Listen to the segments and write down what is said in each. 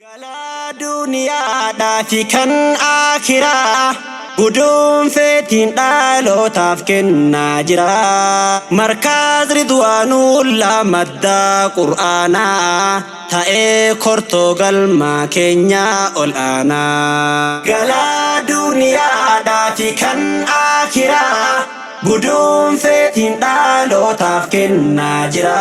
Galaa duniyaadhaa fi kan akhiraa guduun feetiin dhalootaaf kennaa jira. Markaaz Ridwaanullaa madda Qur'aanaa ta'ee kortoo galma keenya ol aanaa. Galaa duniyaadhaa fi kan akhiraa guduun feetiin dhalootaaf kennaa jira.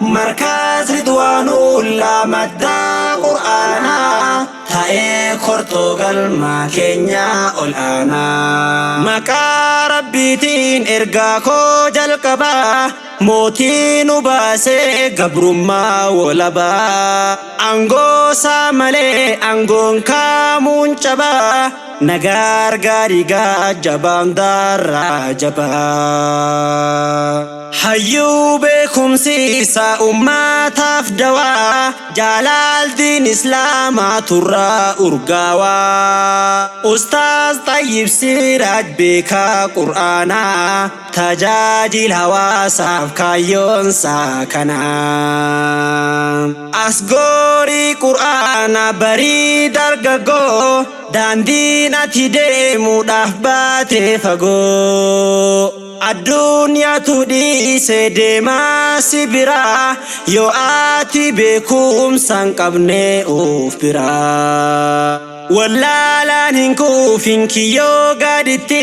Markaaz Ridwaanullaa madda Qur'aanaa ta'ee kortoo galma keenya ol aanaa. Maqaa Rabbiitiin ergaa koo jalqabaa mootii nu baasee gabrummaa walabaa. Aangoo isaa malee aangoon kaamuun cabaa nagaar gaariigaa jabaan daarraa jabaa. Hayyuu beekumsi isaa ummataaf dawaa jaalaaltiin islaamaa turraa urgaawaa. Ustaaz Tayyib Siraaj beekaa Qur'aanaa tajaajil hawaasaaf kaayyoonsaa kanaa. Asgoorii Qur'aanaa barii dargaggoo daandiin ati deemuudhaaf baatee fagoo. Addunyaatu dhiisee deemaa si biraa yoo ati beekumsaan qabne of biraa. Wallaalaan hin kuufin kiyyoo gaditti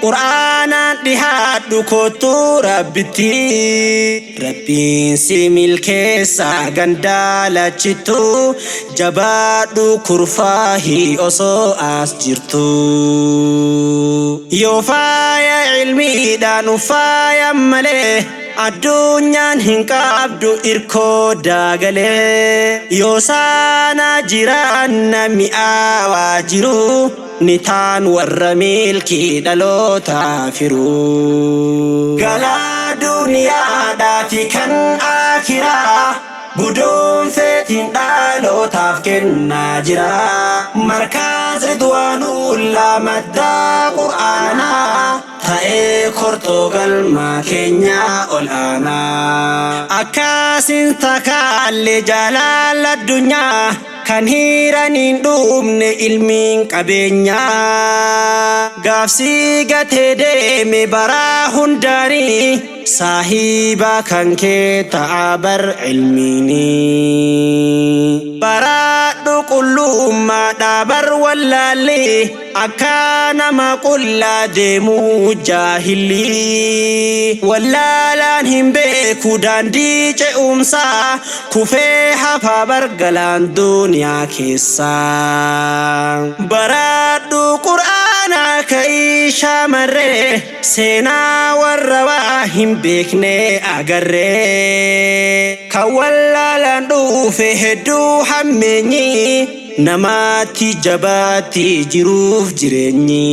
Qur'aanaan dhihaadhu kootu Rabbitti. Rabbiin si milkeessa gandaa lachittu jabaadhu kurfaahi osoo as jirtu. Yoo faaya ilmiidhaan ufaayan malee addunyaan hin qabdu irkoo daagalee. Yoo saana jiraan namni aawaa jiru ni taan warra milkii dhalootaa firu. Galaa duniyaadhaa fi kan akhiraa guduun feetiin dhalootaaf kennaa jira. Markaaz Ridwaanullaa madda Qur'aanaa ta'ee kortoo galma keenya ol aanaa. Akkaasin takaallee jaalala addunyaa kan hiiraniin dhumne ilmiin qabeenyaa. Gaafsi gatee deeme baraa hundaanii saahiba kan kee ta'a bar ilmiini. Baraadhu qullummaadhaa bar wallaallee akka nama qullaa deemuu jaahilii. Wallaalaan hin beeku daandii ce'umsaa kufee hafaa bar galaan duniyaa keessaa. Baraadhu Qur'aanaa ka'ii shaamarree seenaa warra waa hin beekne agarree. Kan wallaalaan dhufe hedduu hammeenyi namaatti jabaatti jiruuf jireenyi.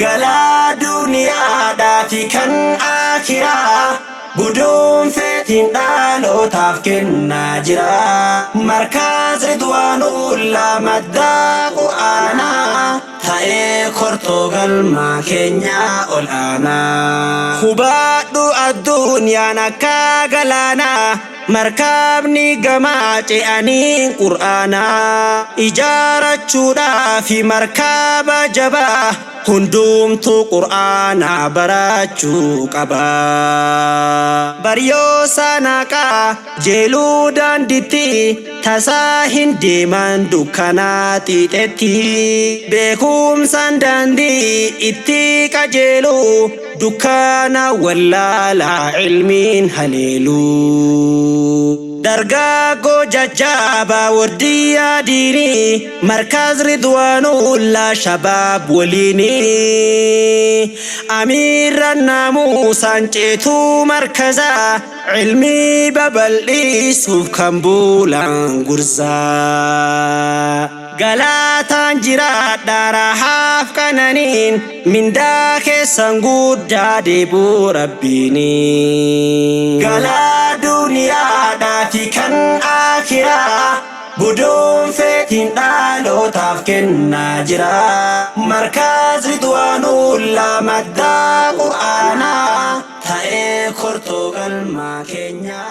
Galaa duniyaadhaa fi kan akhiraa guduun feetiin dhalootaaf kennaa jira. Markaaz Ridwaanullaa madda Qur'aanaa ta'ee kortoo galma keenya ol aanaa. Hubadhu addunyaan akka galaanaa markabni gamaa ce'anii Qur'aanaa. Ijaarachuudhaaf markaba jabaa hundumtuu Qur'aanaa barachuu qaba. Baryoo sanaqaa jeeluu daanditti tasaa hin deeman dukkanaa xiixetti. Beekumsaan daandii itti qajeelu dukkana wallaalaa ilmiin haleelu. Dargaggoo jajjabaa wardiyaa diinii Markaaz Ridwaanullaa shabaab waliini. Amiirran naamusaan ceetuu markazaa ilmii babal'isuuf kan buulan gurzaa. Galaataan jiraadhaa raahaaf qananiin mindaa keessan guddaa deebuu Rabbiini. Galaa duniyaadhaa fi kan akhiraa guduun feetiin dhalootaaf kennaa jira. Markaaz Ridwaanullaa madda Qur'aanaa ta'ee kortoo galma keenya